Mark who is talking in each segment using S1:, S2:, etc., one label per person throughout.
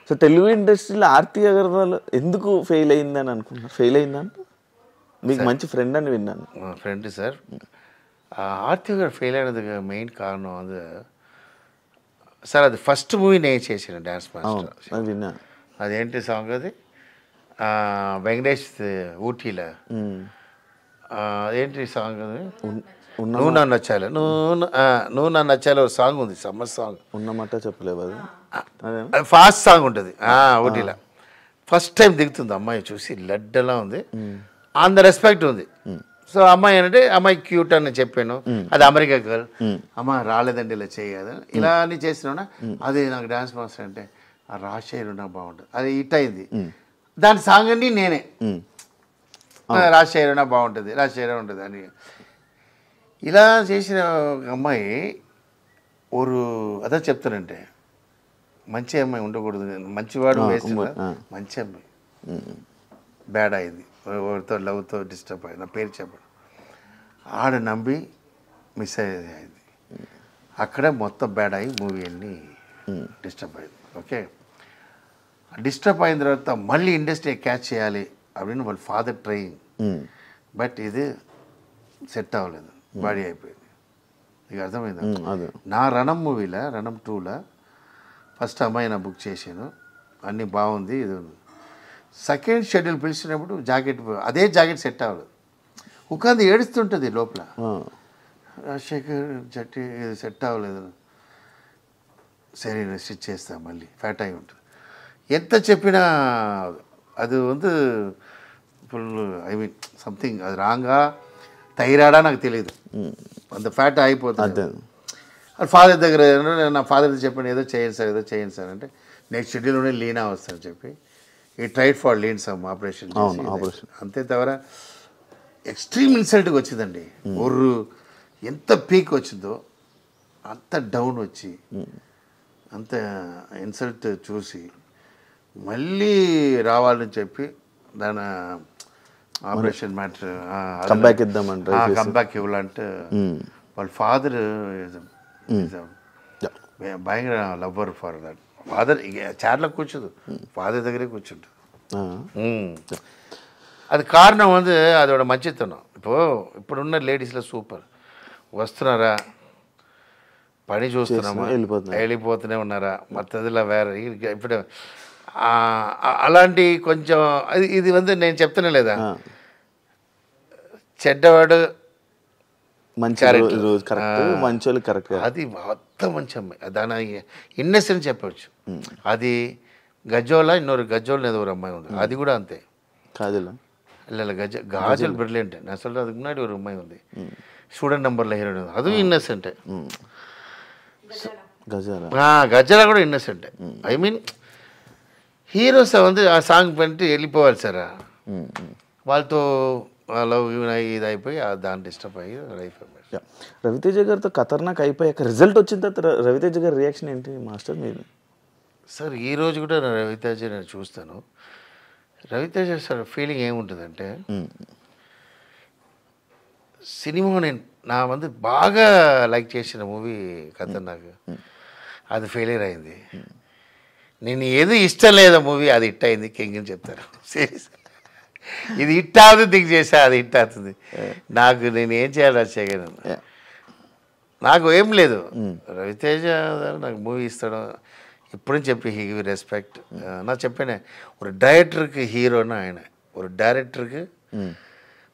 S1: So Telugu ఇండస్ట్రీలో ఆర్తి అగర్వాల్ ఎందుకు fail అయిందని అనుకున్నా? ఫెయిల్ అయిందని మీకు మంచి ఫ్రెండ్ అని విన్నాను.
S2: Friend sir. ఆర్తి గారు ఫెయిల్ అయినది మెయిన్ కారణం అది సార్, అది ఫస్ట్ మూవీ నేను చేసిన డ్యాన్స్ మాస్టర్.
S1: విన్నాను.
S2: అదేంటి సాంగ్ అది, వెంకటేష్ ఊటీలో అదేంటి సాంగ్ అది, నువ్వు నన్ను నచ్చాలి, నువ్వు నన్ను నచ్చాలి ఒక సాంగ్ ఉంది, సమ్మర్ సాంగ్.
S1: ఉన్నమాట చెప్పలేవు అది,
S2: ఫాస్ట్ సాంగ్ ఉంటుంది ఊటీలో. ఫస్ట్ టైం దిగుతుంది అమ్మాయి, చూసి లడ్డలా ఉంది, ఆన్ ద రెస్పెక్ట్ ఉంది. సో అమ్మాయి అంటే అమ్మాయి క్యూట్ అని చెప్పాను, అది అమెరికా గర్ల్. అమ్మ రాలేదండి ఇలా చేయదు, ఇలా అని చేసినా అది నాకు డ్యాన్స్ మాస్టర్ అంటే ఆ రాజశేఖర్ నాకు బాగుంటుంది, అది హిట్ అయింది. దాని సాంగ్ అండి నేనే రాజశేఖర్ నాకు బాగుంటుంది, రాజశేఖర్ ఉంటుంది అని ఇలా చేసిన అమ్మాయి ఊరు అదే చెప్తానంటే మంచి అమ్మాయి ఉండకూడదు, మంచివాడు వేసిన మంచి అమ్మాయి బ్యాడ్ అయింది, ఎవరితో లవ్తో డిస్టర్బ్ అయింది, నా పేరు చెప్పడం ఆడ నమ్మి మిస్ అయింది. అక్కడ మొత్తం బ్యాడ్ అయ్యి మూవీ అన్ని డిస్టర్బ్ అయింది. ఓకే, డిస్టర్బ్ అయిన తర్వాత మళ్ళీ ఇండస్ట్రీ క్యాచ్ చేయాలి அப்படின்னு వాళ్ళ ఫాదర్ ట్రైయింగ్, బట్ ఇది సెట్ అవ్వలేదు, బాడీ అయిపోయింది. ఇక అర్థమైంది. నా రణం మూవీలో, రణం 2లో ఫస్ట్ అమ్మాయి నా బుక్ చేశాను, అన్నీ బాగుంది. ఇది సెకండ్ షెడ్యూల్ పిలిచినప్పుడు జాకెట్, అదే జాకెట్ సెట్ అవ్వలేదు, ఉకాంది ఏడుస్తుంటుంది లోపల, రాజశేఖర్ జట్టి ఇది సెట్ అవ్వలేదు, సరే స్టిచ్ చేస్తా మళ్ళీ ఫ్యాట్ అయి ఉంటుంది. ఎంత చెప్పినా అది வந்து ఫుల్ ఐ మీన్ సంథింగ్ అది రాంగా థైరాయిడా నాకు తెలియదు, అంత ఫ్యాట్ అయిపోతుంది. ఫాదర్ దగ్గర నా ఫాదర్ చెప్పాను ఏదో చేయండి సార్, ఏదో చేయండి సార్ అంటే నెక్స్ట్ షెడ్యూల్లోనే లీనా వస్తానని చెప్పి ఈ tried for lean some operation అంతే. తవర ఎక్స్ట్రీమ్ ఇన్సల్ట్గా వచ్చిందండి. ఒర్రు ఎంత పీక్ వచ్చిందో అంత డౌన్ వచ్చి అంత ఇన్సల్ట్ చూసి మళ్ళీ రావాలని చెప్పి దాని ఆపరేషన్ మ్యాటర్ కంబ్యాక్ ఇవ్వాలంటే వాళ్ళ ఫాదర్ భయంకర లవ్వర్ ఫర్ దట్. ఫాదర్ చార్లో కూర్చోదు, ఫాదర్ దగ్గరే కూర్చుంటుంది. అది కారణం வந்து அதோட మంచితనం. ఇప్పుడున్న లేడీస్లో సూపర్ వస్తున్నారా, పని చూస్తున్నామా, వెళ్ళిపోతూనే ఉన్నారా, మత్తదిలా వేరే ఇప్పుడు అలాంటి కొంచెం ఇది வந்து నేను చెప్తానే లేదా, చెడ్డవాడు
S1: మంచోళ్ళు కరెక్ట్,
S2: అది మొత్తం మంచి అమ్మాయి, దాని ఇన్నసెన్స్ చెప్పవచ్చు. అది గజోలా, ఇన్నొరు గజోల్ ఏదో ஒரு అమ్మాయి ఉంది, అది కూడా అంతే.
S1: కాజల్
S2: இல்லை காஜல் பிரில்லியன்ட். நான் சொல்கிறது அதுக்கு முன்னாடி ஒரு அம்மாய் வந்து ஸ்டூடெண்ட் நம்பரில் ஹீரோயின், அதுவும் இன்னசென்ட்டு. గజలా కూడా ఇన్నసెంట్. ఐ మీన్ హీరోస్ வந்து ఆ సాంగ్ பண்ணிட்டு వెళ్ళిపోవాలి సార్, వాళ్ళతో లవ్ ఇది అయిపోయి దాన్ని డిస్టర్బ్ అయ్యి లైఫ్.
S1: రవితేజ గారితో ఖతర్నాక్ అయిపోయాక రిజల్ట్ వచ్చిన తర్వాత రవితేజ గారి రియాక్షన్ ఏంటి మాస్టర్ మీరు?
S2: సార్ ఈరోజు కూడా రవితేజ నేను చూస్తాను. రవితేజ సార్ ఫీలింగ్ ఏముంటుందంటే, సినిమా నా வந்து బాగా లైక్ చేసిన మూవీ ఖతర్నాక్, అది ఫెయిలియర్ అయింది. నేను ఏది ఇష్టం లేదా మూవీ, అది హిట్ అయింది కింగ్ అని చెప్తారు. సీరియస్, ఇది హిట్ అవుతుంది థింక్ చేసా, అది హిట్ అవుతుంది. నాకు నేను ఏం చేయాలి రాజశేఖర్, నాకు ఏం లేదు, రవితేజ నాకు మూవీ ఇస్తాడు ఇప్పుడు చెప్పి హీ గివ్ రెస్పెక్ట్. நான் చెప్పానే ஒரு டைரக்டருக்கு ஹீரோன்னா ఆయన, ஒரு டைரக்டருக்கு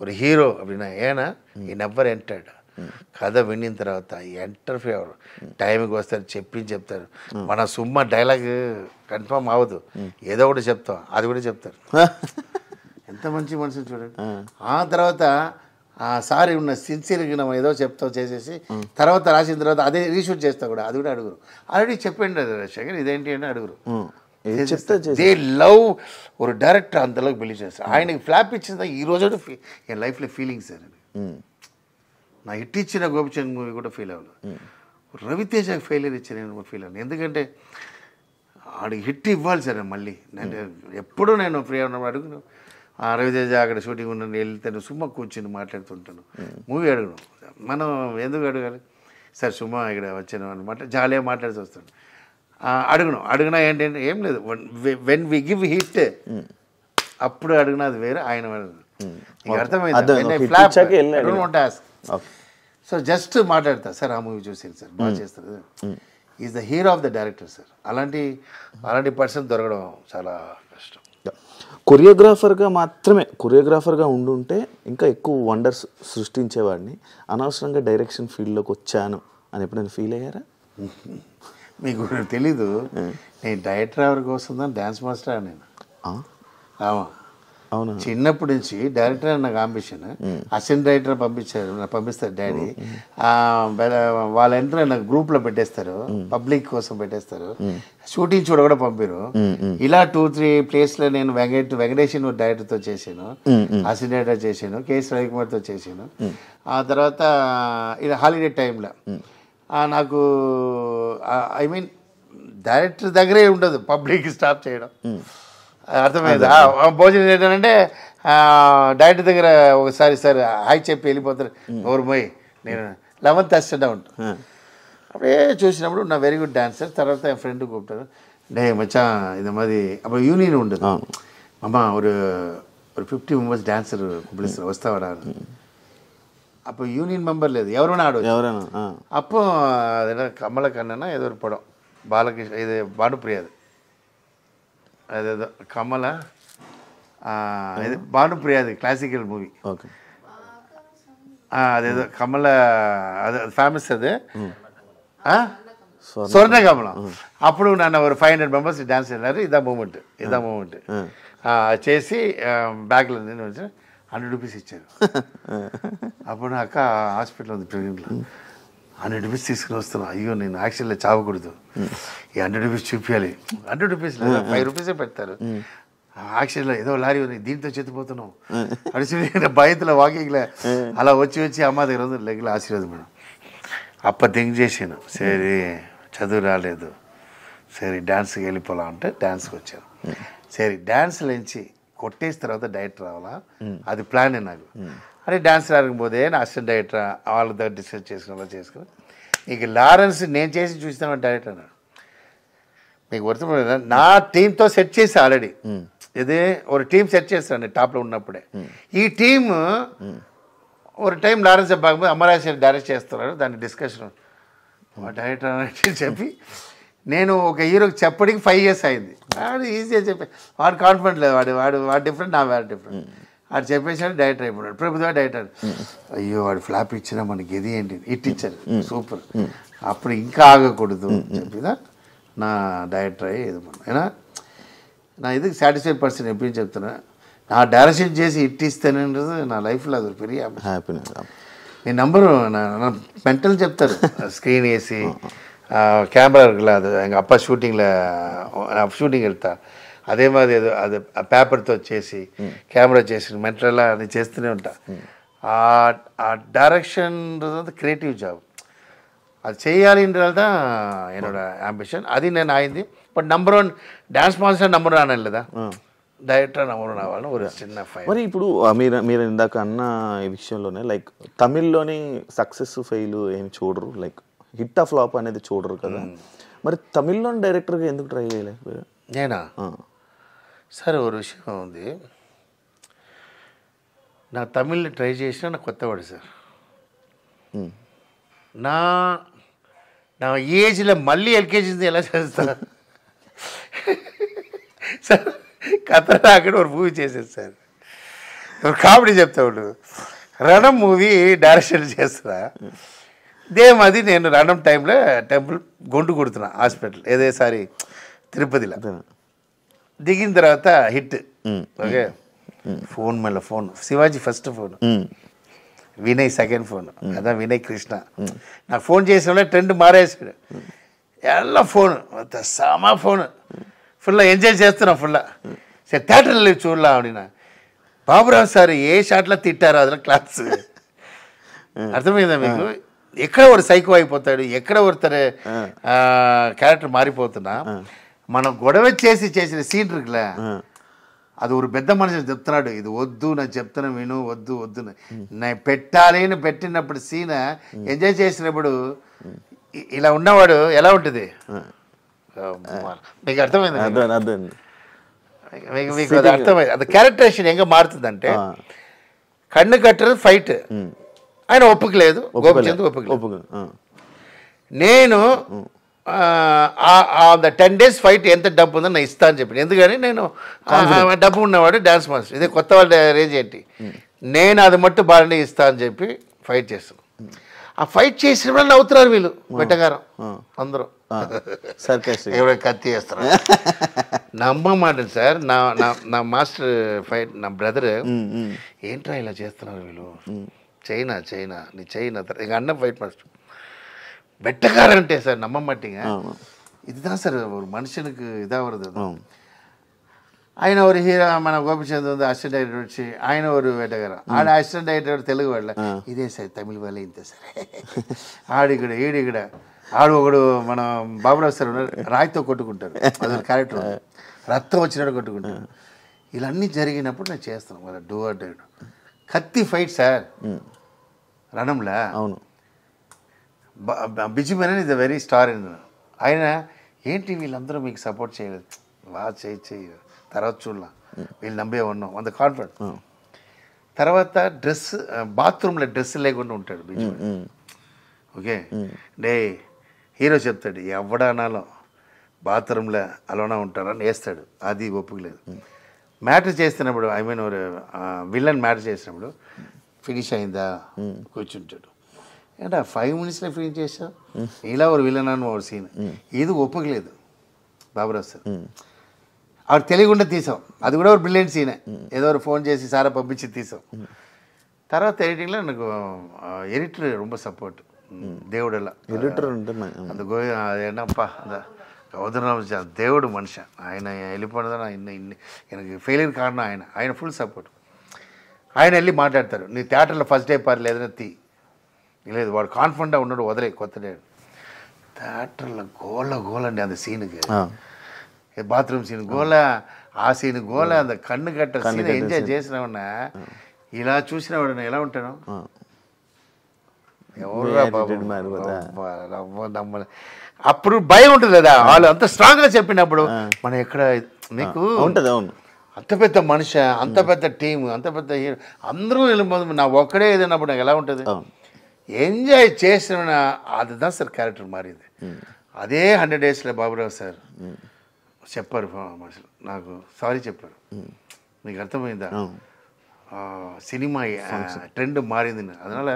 S2: ஒரு హీరో அப்படின்னா ఏనా ఈ నెవర్ ఎంటర్డ్. కథ విన్న తర్వాత ఎంటర్ఫియర్ అవ్వరు, టైంకి వస్తారు చెప్తారు. మన సుమ్మ డైలాగ్ కన్ఫర్మ్ అవ్వదు, ఏదో ఒకటి చెప్తాం, అది కూడా చెప్తారు. ఎంత మంచి మనుషులు చూడండి. ఆ తర్వాత ఆ సారీ ఉన్న సిన్సియర్గా మనం ఏదో చెప్తాం చేసేసి తర్వాత రాసిన తర్వాత అదే రీషూట్ చేస్తా కూడా, అది కూడా అడుగురు. ఆల్రెడీ చెప్పండి రాజశేఖర్ ఇదేంటి అని అడుగురు. దే లవ్ ఒక డైరెక్టర్ అంతలోకి బిలీవ్ చేస్తారు. ఆయనకి ఫ్లాప్ ఇచ్చిందా ఈ రోజు ఎన్ లైఫ్లో ఫీలింగ్స్ అని. నా హిట్ ఇచ్చిన గోపిచంద్ మూవీ కూడా ఫీల్ అవ్వలేదు, రవితేజ ఫెయిలియర్ ఇచ్చిన నేను ఫీల్ అవ్వను. ఎందుకంటే ఆడికి హిట్ ఇవ్వాలి సార్. మళ్ళీ నేను ఎప్పుడూ నేను ఫ్రీ ఉన్నప్పుడు అడుగును, రవితేజ అక్కడ షూటింగ్ ఉన్న వెళ్తాను, సుమ్మ కూర్చుని మాట్లాడుతుంటాను, మూవీ అడుగును. మనం ఎందుకు అడగాలి సార్, సుమ్మ ఇక్కడ వచ్చాను అనమాట, జాలీగా మాట్లాడుతూ వస్తాను. అడుగునా ఏంటంటే ఏం లేదు, వెన్ వి గివ్ హిట్ అప్పుడు అడిగినా అది వేరే, ఆయన అర్థమైంది. సో జస్ట్ మాట్లాడతా సార్ ఆ మూవీ చూసేది సార్ బాగా చేస్తారు, is the hero of the director sir. అలాంటి పర్సన్ దొరకడం చాలా కష్టం.
S1: కొరియోగ్రాఫర్గా ఉండుంటే ఇంకా ఎక్కువ వండర్స్ సృష్టించేవాడిని, అనవసరంగా డైరెక్షన్ ఫీల్డ్లోకి వచ్చాను అని ఎప్పుడైనా ఫీల్ అయ్యారా?
S2: మీకు తెలీదు, నేను డైరెక్టర్ కోసం డ్యాన్స్ మాస్టర్ నేను.
S1: అవునా?
S2: చిన్నప్పటి నుంచి డైరెక్టర్ అని నాకు అంబిషన్. అసిస్టెంట్ డైరెక్టర్ పంపిస్తారు డాడీ. వాళ్ళ ఎంటర్ నాకు గ్రూప్లో పెట్టేస్తారు, పబ్లిక్ కోసం పెట్టేస్తారు, షూటింగ్ చూడ కూడా పంపారు. ఇలా 2-3 ప్లేస్లో నేను వెంకటేశ్వర డైరెక్టర్తో చేశాను, అసిస్టెంట్ డైరెక్టర్ చేశాను, కేఎస్ రవికుమార్తో చేశాను. ఆ తర్వాత ఇలా హాలిడే టైంలో నాకు ఐ మీన్ డైరెక్టర్ దగ్గరే ఉండదు, పబ్లిక్ స్టాప్ చేయడం. అర్థమైంది. భోజనం ఏంటంటే డైరెక్టర్ దగ్గర ఒకసారి సార్ హాయ్ చెప్పి వెళ్ళిపోతారు, ఎవరు పోయి నేను 11th అసిస్టెంట్ ఉంటాను. అప్పుడే చూసినప్పుడు నా వెరీ గుడ్ డాన్సర్. తర్వాత என் ఫ్రెండ్ கூப்பிட்டாரு, டே மச்சான் இந்த மாதிரி அப்போ யூனியன் உண்டு அம்மா, ஒரு 50 మెంబర్స్ డాన్సర్ పిలుస్తారు వస్తావాడా. அப்போ யூனியன் மெம்பர் లేదు, ఎవరైనా ఆడవచ్చు. அப்போ అదేనా కమల కన్నా ఏదో ஒரு படம் బాలకృష్ణ, ఇది భానుప్రియాది, అదేదో కమల ఇది భానుప్రియాది క్లాసికల్ మూవీ. అదేదో కమల అది ఫేమస్, అది స్వర్ణకమలం. అప్పుడు నన్ను ఒక 500 మెంబర్స్ డాన్స్ చేశారు. ఇదా మూమెంట్ చేసి బ్యాగ్లో నేను 100 రూపీస్ ఇచ్చారు. అప్పుడు నా అక్క హాస్పిటల్ ఉంది ట్రైనింగ్లో, 100 రూపీస్ తీసుకుని వస్తున్నా, అయ్యో నేను యాక్చువల్గా చావకూడదు, ఈ 100 రూపీస్ చూపించాలి. 100 రూపీస్ లేదా 5 రూపీసే పెడతారు. యాక్చువల్గా ఏదో లారీ ఉంది, దీంతో చెత్తిపోతున్నాం అడిచి భయంతో వాకింగ్లో అలా వచ్చి అమ్మ దగ్గర లెగ్లో ఆశీర్వాదం మేడం. అప్ప థింక్ చేశాను, సరే చదువు రాలేదు, సరే డ్యాన్స్కి వెళ్ళిపోలా అంటే డ్యాన్స్కి వచ్చాను. సరే డ్యాన్స్ నుంచి కొట్టేసిన తర్వాత డైరెక్టర్ రావాలా, అది ప్లాన్ నాకు. అరే డ్యాన్స్ రాకపోతే నా అసిస్టెంట్ డైరెక్టర్ వాళ్ళ దగ్గర డిస్కస్ చేసుకుని ఇక లారెన్స్ నేను చేసి చూస్తాను డైరెక్టర్ అన్నాడు. మీకు వర్తపడ నా టీంతో సెట్ చేసి ఆల్రెడీ ఇది ఒక టీం సెట్ చేస్తాను టాప్లో ఉన్నప్పుడే. ఈ టీమ్ ఒక టైం లారెన్స్ బాగుంది, అమరాశ్వరి డైరెక్ట్ చేస్తున్నాడు, దాన్ని డిస్కషన్ డైరెక్టర్ అని చెప్పి నేను ఒక హీరోకి చెప్పడానికి 5 years అయింది. వాడు ఈజీగా చెప్పి వాడు కాన్ఫిడెంట్ లేదు, వాడు డిఫరెంట్, నా వాడు డిఫరెంట్. వాడు చెప్పేసాడు డైరెక్టర్ అయిపోయాడు. ప్రభుత్వ డైరెక్టర్, అయ్యో వాడు ఫ్లాప్ ఇచ్చినా మనకి ఇది ఏంటి ఇట్ ఇచ్చారు సూపర్, అప్పుడు ఇంకా ఆగకూడదు చెప్పిదా నా డైరెక్టర్ అయ్యి ఇది అయినా నా ఇది సాటిస్ఫైడ్ పర్సన్ ఎప్పుడు చెప్తున్నా. నా డైరెక్షన్ చేసి ఇట్ ఇస్తానది నా లైఫ్లో అది పెరిగి హ్యాపీనెస్. మీ నంబరు నా మెంటల్ చెప్తారు, స్క్రీన్ వేసి கேமரா இருக்குல்ல, அது எங்கள் அப்பா షూటింగ్ వెళ్తా, అదే మాది ఏదో అది ఆ పేపర్తో చేసి కెమెరా చేసి మెంటల్లా అది చేస్తూనే ఉంటా. ఆ డైరెక్షన్ క్రియేటివ్ జాబ్ அது செய்யாதுன்றது தான் என்னோட ஆம்பிஷன். அது నేను అయింది. But number 1 dance master number 1 అనలేదా, డైరెక్టర్ నంబర్ 1 అవ్వాలని ఒక చిన్న ఫైల్.
S1: మరి ఇప్పుడు మీరు ఇందాక అన్న ఈ విషయంలోనే లైక్ తమిళ్లోని సక్సెస్ ఫెయిల్ ఏమి చూడరు, లైక్ హిట్ ఆ ఫ్లాప్ అనేది చూడరు కదా, మరి తమిళ్లోని డైరెక్టర్గా ఎందుకు ట్రై చేయలేదు?
S2: నేనా సార్ ఒక విషయం ఉంది, నా తమిళ్ ట్రై చేసినా నాకు కొత్తవాడు సార్. నా ఏజ్లో మళ్ళీ ఎల్కేజీ ఎలా చేస్తా సార్. కథ అక్కడ ఒక మూవీ చేసేది సార్, ఒక కామెడీ చెప్తాడు, రణం మూవీ డైరెక్షన్ చేస్తున్నా. ఇదేమది నేను రణం టైంలో టెంపుల్ గొంటు కొడుతున్నా హాస్పిటల్ ఏదేసారి తిరుపతిలో. దిగిన తర్వాత హిట్ ఓకే, ఫోన్ మళ్ళీ phone Shivaji first phone, Vinay second phone, అదా వినయ్ కృష్ణ. నాకు ఫోన్ చేసిన ట్రెండ్ మారేసాడు, ఎలా ఫోన్ సమా ఫోన్ ఫుల్లా ఎంజాయ్ చేస్తున్నా ఫుల్లా. సరే థియేటర్లో చూడలా ఆవిడ బాబురావు సార్ ఏ షాట్లో తిట్టారో అదిలో క్లాస్ అర్థమైందా మీకు? ఎక్కడ ఒక సైకో అయిపోతాడు, ఎక్కడ ఒకరు క్యారెక్టర్ మారిపోతున్నా. మనం గొడవ చేసిన సీన్ இருக்குல்ல, అది ఒక పెద్ద మనిషి చెప్తున్నాడు, ఇది వద్దు నాకు చెప్తున్నా విను, వద్దు నేను పెట్టాలి అని పెట్టినప్పుడు సీన్ ఎంజాయ్ చేసినప్పుడు ఇలా ఉన్నవాడు ఎలా ఉంటుంది, మీకు అర్థమైంది,
S1: అదే
S2: మీకు అది అర్థమైంది. అది క్యారెక్టరేషన్ ఎంగ మారుతుందంటే కన్ను కట్టరు ఫైట్ ఆయన ఒప్పుకోలేదు, గోపిచంద్ ఒప్పుకోలేదు. నేను 10 days ఫైట్ ఎంత డబ్బు ఉందో నేను ఇస్తా అని చెప్పి, ఎందుకని నేను డబ్బు ఉన్నవాడు డాన్స్ మాస్టర్, ఇదే కొత్త వాళ్ళ రేంజ్ ఏంటి, నేను అది మట్టు బాగానే ఇస్తా అని చెప్పి ఫైట్ చేస్తాను. ఆ ఫైట్ చేసిన వాళ్ళు నవ్వుతున్నారు వీళ్ళు వెట్టగారం అందరూ, ఎవరైనా కత్తి చేస్తారు. నమ్మమాట సార్, నా మాస్టర్ ఫైట్ నా బ్రదర్, ఏంట్రా ఇలా చేస్తున్నారు వీళ్ళు, చైనా నీ చైనా ఇక అన్న ఫైట్ మాస్టర్ வெட்டக்காரன்ட்டே சார் நம்ப மாட்டீங்க, இதுதான் சார் ஒரு மனுஷனுக்கு இதாக வருது. ఆయన ஒரு హీరో మన గోపిచంద్ ఉంది అసిస్టెంట్ డైరెక్టర్ వచ్చి ఆయన ஒரு వేటగారం, ఆడ అసిస్టెంట్ డైరెక్టర్ తెలుగు వాళ్ళ, ఇదే సార్ తమిళ వాళ్ళే ఇంతే సార్, ఆడిక్కడ ఈడిక్కడ ఆడు ఒకడు మన బాబురావు సార్ రాయితో కొట్టుకుంటారు, అది క్యారెక్టర్ రక్తం వచ్చినట్టు కొట్టుకుంటారు. ఇలా అన్నీ జరిగినప్పుడు నేను చేస్తాను వాళ్ళ డూ ఆర్ డై. కత్తి ఫైట్ సార్ రణంలా, అవును busy Menon is the very star in. ఆయన ఏంటి వీళ్ళందరూ మీకు సపోర్ట్ చేయలేదు, బాగా చేయి తర్వాత చూడలా, వీళ్ళు నమ్మే ఉన్నాం అంత కాన్ఫిడెంట్. తర్వాత డ్రెస్ బాత్రూంలో డ్రెస్ లేకుండా ఉంటాడు busy Menon. Okay day hero చెప్తాడు ఎవడానాలో బాత్రూంలో అలోనా ఉంటారని వేస్తాడు, అది ఒప్పుకోలేదు. మ్యాటర్ చేస్తున్నప్పుడు ఐ మీన్ ఒక విలన్ మ్యాటర్ చేసినప్పుడు ఫినిష్ అయిందా కూర్చుంటాడు, ఏంటా 5 minutesలో ఫినిష్ చేసావు, ఇలా ఒక విలన్ అని ఒక సీన్, ఇది ఒప్పుకోలేదు బాబురావు సార్, ఆవిడ తెలియకుండా తీసాం, అది కూడా ఒక బ్రిలియంట్ సీనే, ఏదో ఒక ఫోన్ చేసి సారా పంపించి తీసాం. తర్వాత ఎడిటింగ్లో నాకు ఎడిటర్ ரொம்ப సపోర్ట్, దేవుడెல்லாம்
S1: ఎడిటర్
S2: அந்த அது என்னப்பா அந்த கௌதரராம் దేవుడు మనిషి, ఆయన వెళ్ళిపోయినదా எனக்கு ఫెయిలియర్ కారణం ఆయన ఫుల్ సపోర్ట్. ఆయన వెళ్ళి మాట్లాడతారు, నీ థియేటర్లో ఫస్ట్ డే పారు లేదని తీ, లేదు వాడు కాన్ఫిడెంట్గా ఉన్నాడు వదిలే కొత్త డే. థియేటర్లో గోల అండి அந்த సీనుకి, బాత్రూమ్ సీన్ గోల, ఆ సీన్ గోల, அந்த కన్ను కట్ట సీన్ ఎంజాయ్ చేసినామన్నా, ఇలా చూసినవాడు ఎలా ఉంటాను, ఎవరురా బాబు నమ్మలే. అప్పుడు భయం ఉంటుంది కదా, వాళ్ళు అంత స్ట్రాంగ్గా చెప్పినప్పుడు మనం ఎక్కడ నీకు
S1: ఉంటుంది. అవును,
S2: అంత పెద్ద మనిషి, అంత పెద్ద టీం, అంత పెద్ద హీరో, అందరూ వెళ్ళిపోతుంది, నా ఒక్కడే ఏదైనప్పుడు నాకు ఎలా ఉంటుంది, ఎంజాయ్ చేసిన அதுதான் సార్ క్యారెక్టర్ మారింది. అదే 100 daysలో బాబురావు సార్ చెప్పారు మనుషులు, నాకు సారీ చెప్పారు, నీకు అర్థమైందా సినిమా ట్రెండ్ మారింది, அதனால